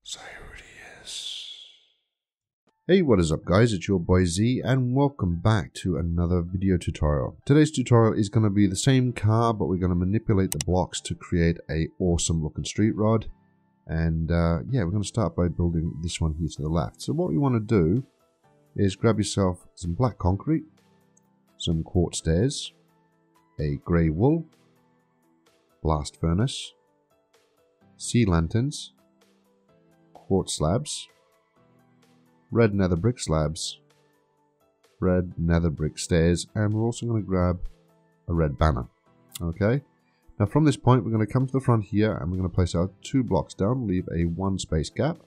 Cyrodius. Hey, what is up guys, it's your boy Z and welcome back to another video tutorial. Today's tutorial is going to be the same car, but we're going to manipulate the blocks to create a awesome looking street rod. And yeah, we're going to start by building this one here to the left. So what you want to do is grab yourself some black concrete, some quartz stairs, a grey wool, blast furnace, sea lanterns, quartz slabs, red nether brick slabs, red nether brick stairs, and we're also going to grab a red banner. Okay, now from this point we're going to come to the front here and we're going to place our 2 blocks down, leave a 1 space gap,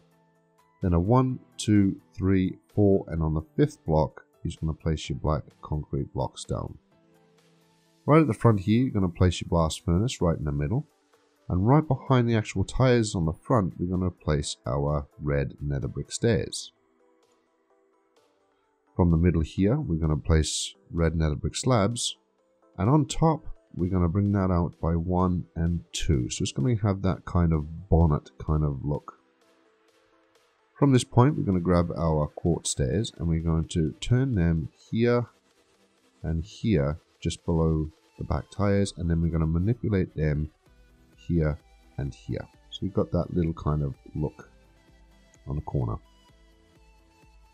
then a 1, 2, 3, 4, and on the 5th block you're just going to place your black concrete blocks down. Right at the front here you're going to place your blast furnace right in the middle, and right behind the actual tires on the front we're going to place our red nether brick stairs. From the middle here we're going to place red nether brick slabs, and on top we're going to bring that out by 1 and 2, so it's going to have that kind of bonnet kind of look. From this point we're going to grab our quartz stairs and we're going to turn them here and here just below the back tires, and then we're going to manipulate them here and here. So we've got that little kind of look on the corner.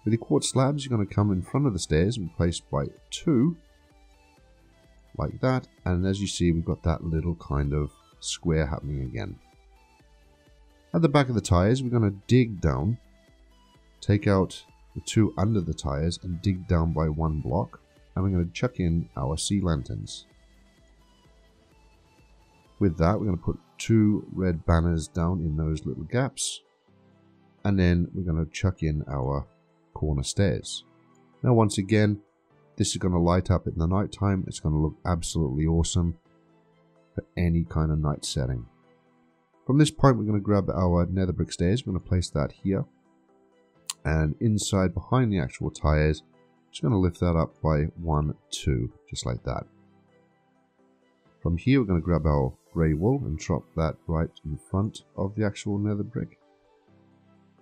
With the quartz slabs you're going to come in front of the stairs and place by 2 like that, and as you see we've got that little kind of square happening again. At the back of the tires we're going to dig down, take out the 2 under the tires and dig down by 1 block, and we're going to chuck in our sea lanterns. With that we're going to put 2 red banners down in those little gaps, and then we're going to chuck in our corner stairs. Now once again this is going to light up in the night time. It's going to look absolutely awesome for any kind of night setting. From this point we're going to grab our nether brick stairs, we're going to place that here, and inside behind the actual tires just going to lift that up by 1, 2, just like that. From here we're going to grab our grey wool and drop that right in front of the actual nether brick,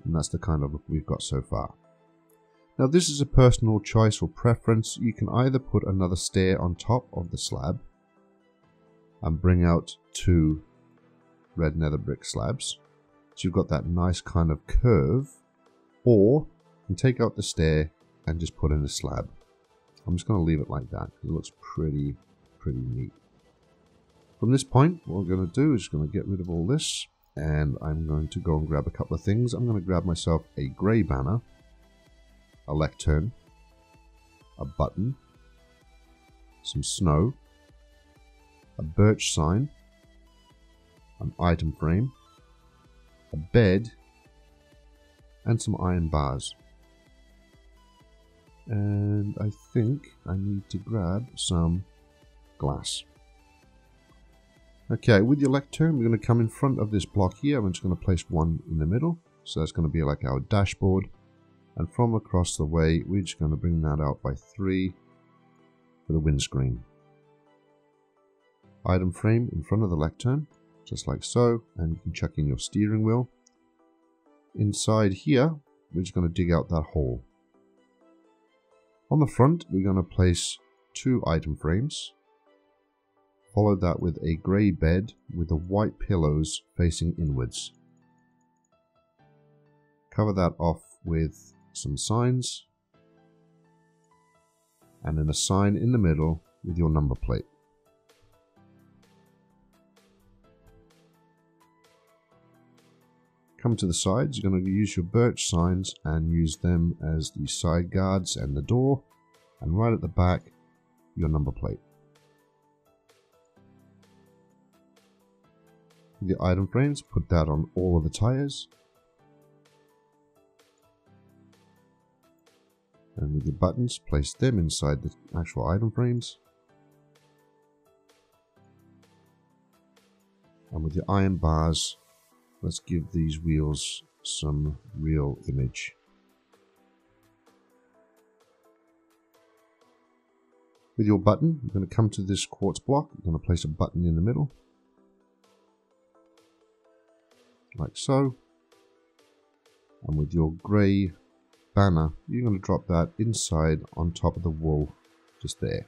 and that's the kind of look we've got so far. Now this is a personal choice or preference. You can either put another stair on top of the slab and bring out 2 red nether brick slabs, so you've got that nice kind of curve, or you can take out the stair and just put in a slab. I'm just going to leave it like that because it looks pretty neat. From this point what we're going to do is going to get rid of all this, and I'm going to go and grab a couple of things. I'm going to grab myself a grey banner, a lectern, a button, some snow, a birch sign, an item frame, a bed, and some iron bars. And I think I need to grab some glass. Okay, with your lectern we're going to come in front of this block here. I'm just going to place 1 in the middle, so that's going to be like our dashboard. And from across the way, we're just going to bring that out by 3 for the windscreen. Item frame in front of the lectern, just like so, and you can chuck in your steering wheel. Inside here, we're just going to dig out that hole. On the front, we're going to place 2 item frames. Follow that with a grey bed with the white pillows facing inwards. Cover that off with some signs, and then a sign in the middle with your number plate. Come to the sides, you're going to use your birch signs and use them as the side guards and the door, and right at the back your number plate. With the item frames, put that on all of the tires. And with your buttons, place them inside the actual item frames. And with your iron bars, let's give these wheels some real image. With your button, you're going to come to this quartz block, you're going to place a button in the middle. like so. And with your grey banner, you're going to drop that inside on top of the wall, just there.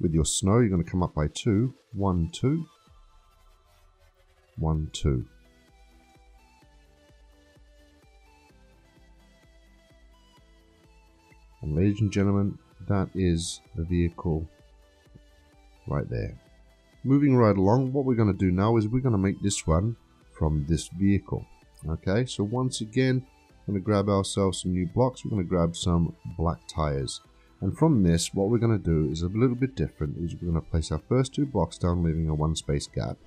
With your snow, you're going to come up by 2. 1, 2. 1, 2. And ladies and gentlemen, that is the vehicle right there. Moving right along, what we're going to do now is we're going to make this one from this vehicle. Okay, so once again, we're going to grab ourselves some new blocks. We're going to grab some black tires. And from this, what we're going to do is a little bit different. Is we're going to place our first 2 blocks down, leaving a 1 space gap.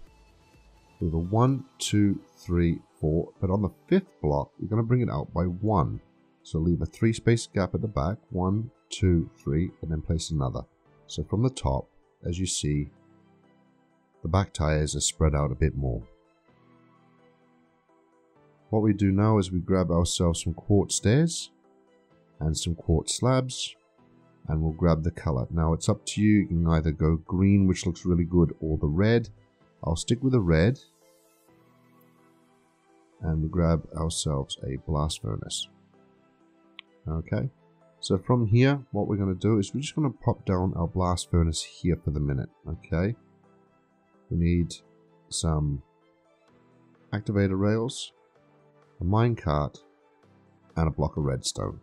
We have a 1, 2, 3, 4. But on the 5th block, we're going to bring it out by 1. So leave a 3 space gap at the back. 1, 2, 3, and then place another. So from the top, as you see, the back tires are spread out a bit more. What we do now is we grab ourselves some quartz stairs and some quartz slabs, and we'll grab the color. Now it's up to you. You can either go green, which looks really good, or the red. I'll stick with the red, and we grab ourselves a blast furnace. Okay, so from here, what we're going to do is we're just going to pop down our blast furnace here for the minute. Okay, we need some activator rails, a minecart, and a block of redstone.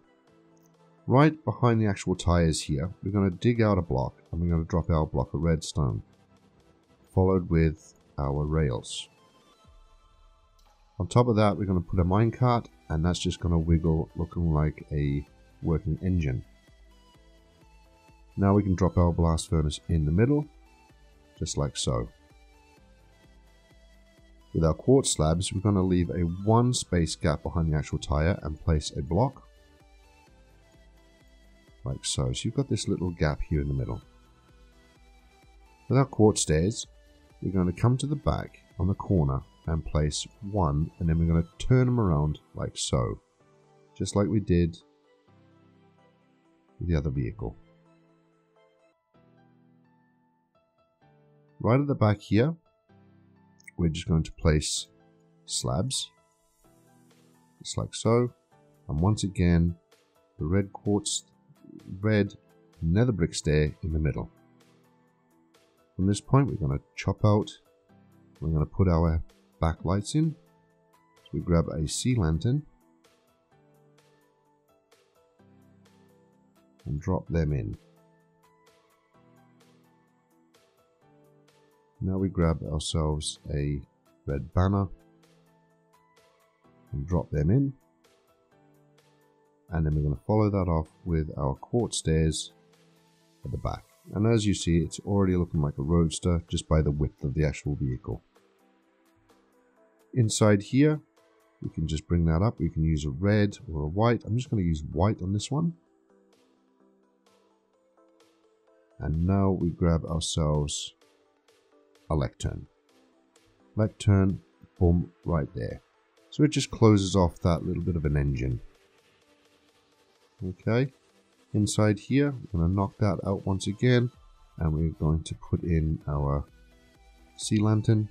Right behind the actual tires here, we're going to dig out a block and we're going to drop our block of redstone, followed with our rails. On top of that, we're going to put a minecart, and that's just going to wiggle, looking like a working engine. Now we can drop our blast furnace in the middle, just like so. With our quartz slabs, we're going to leave a 1 space gap behind the actual tire and place a block, like so. So you've got this little gap here in the middle. With our quartz stairs, we're going to come to the back on the corner and place 1, and then we're going to turn them around like so, just like we did with the other vehicle. Right at the back here, we're just going to place slabs, just like so, and once again, the red nether brick stair in the middle. From this point, we're going to chop out, we're going to put our backlights in. So we grab a sea lantern and drop them in. Now we grab ourselves a red banner and drop them in. And then we're going to follow that off with our quartz stairs at the back. And as you see, it's already looking like a roadster just by the width of the actual vehicle. Inside here, we can just bring that up. We can use a red or a white. I'm just going to use white on this one. And now we grab ourselves a lectern. Lectern, boom, right there. So it just closes off that little bit of an engine. Okay, inside here, we're going to knock that out once again, and we're going to put in our sea lantern.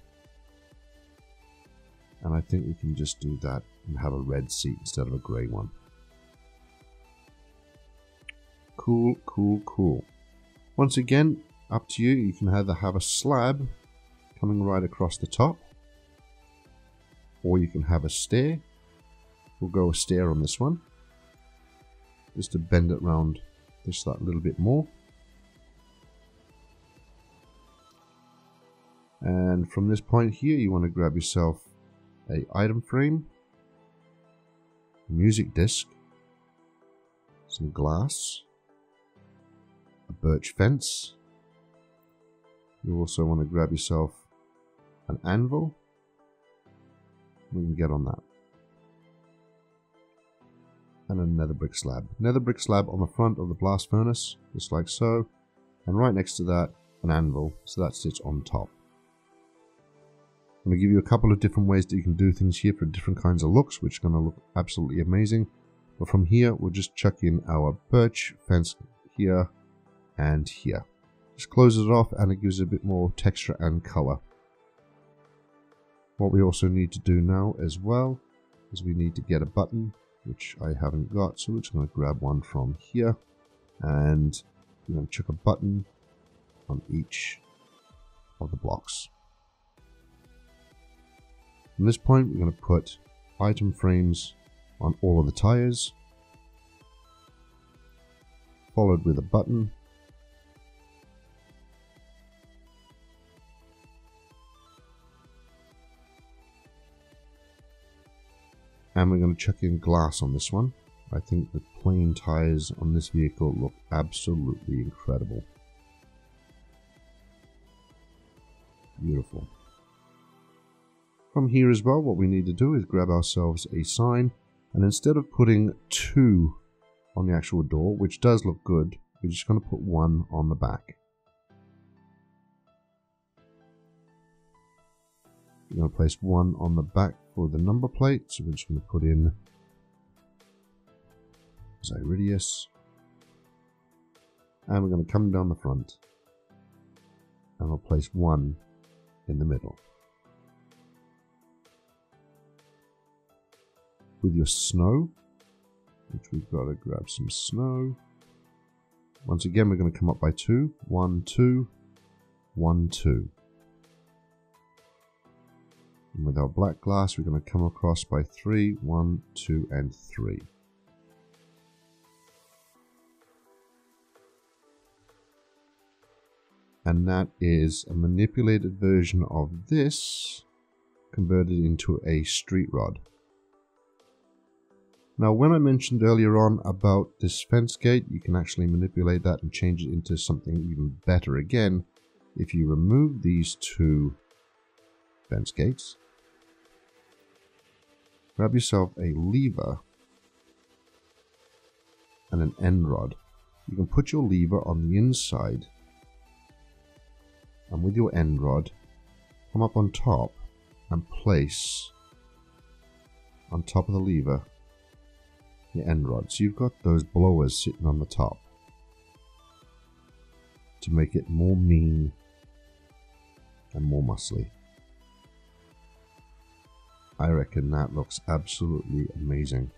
And I think we can just do that and have a red seat instead of a grey one. Cool, cool, cool. Once again, up to you. You can either have a slab coming right across the top, or you can have a stair. We'll go a stair on this one, just to bend it round just that little bit more. And from this point here, you want to grab yourself a item frame, a music disc, some glass, a birch fence. You also want to grab yourself an anvil. We can get on that. And a nether brick slab. Nether brick slab on the front of the blast furnace, just like so. And right next to that, an anvil, so that sits on top. I'm going to give you a couple of different ways that you can do things here for different kinds of looks, which are going to look absolutely amazing. But from here, we'll just chuck in our birch fence here and here. Just closes it off and it gives it a bit more texture and color. What we also need to do now as well is we need to get a button, which I haven't got, so we're just going to grab one from here, and we're going to chuck a button on each of the blocks. From this point, we're going to put item frames on all of the tires, followed with a button, and we're going to chuck in glass on this one. I think the plain tires on this vehicle look absolutely incredible. Beautiful. From here as well, what we need to do is grab ourselves a sign, and instead of putting 2 on the actual door, which does look good, we're just going to put 1 on the back. We're going to place 1 on the back for the number plate, so we're just going to put in Zyridius, and we're going to come down the front, and we'll place 1 in the middle. With your snow, which we've got to grab some snow. Once again, we're going to come up by 2. 1, 2, 1, 2. And with our black glass, we're going to come across by 3. 1, 2, and 3. And that is a manipulated version of this converted into a street rod. Now, when I mentioned earlier on about this fence gate, you can actually manipulate that and change it into something even better again. If you remove these 2 fence gates, grab yourself a lever and an end rod. You can put your lever on the inside, and with your end rod, come up on top and place on top of the lever the end rod. So you've got those blowers sitting on the top to make it more mean and more muscly. I reckon that looks absolutely amazing.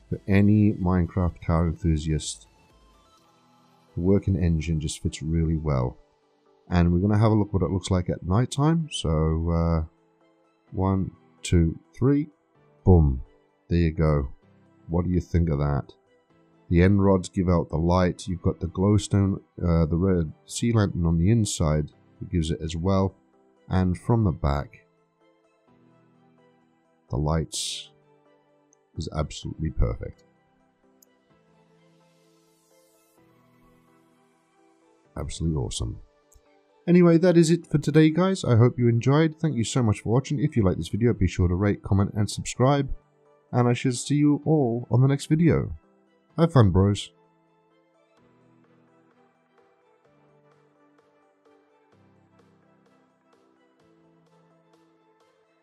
For any Minecraft car enthusiast, the working engine just fits really well. And we're going to have a look what it looks like at night time. So 1, 2, 3, boom. There you go. What do you think of that? The end rods give out the light. You've got the glowstone, the red sea lantern on the inside that gives it as well. And from the back, the lights is absolutely perfect. Absolutely awesome. Anyway, that is it for today, guys. I hope you enjoyed. Thank you so much for watching. If you like this video, be sure to rate, comment, and subscribe. And I shall see you all on the next video. Have fun, bros.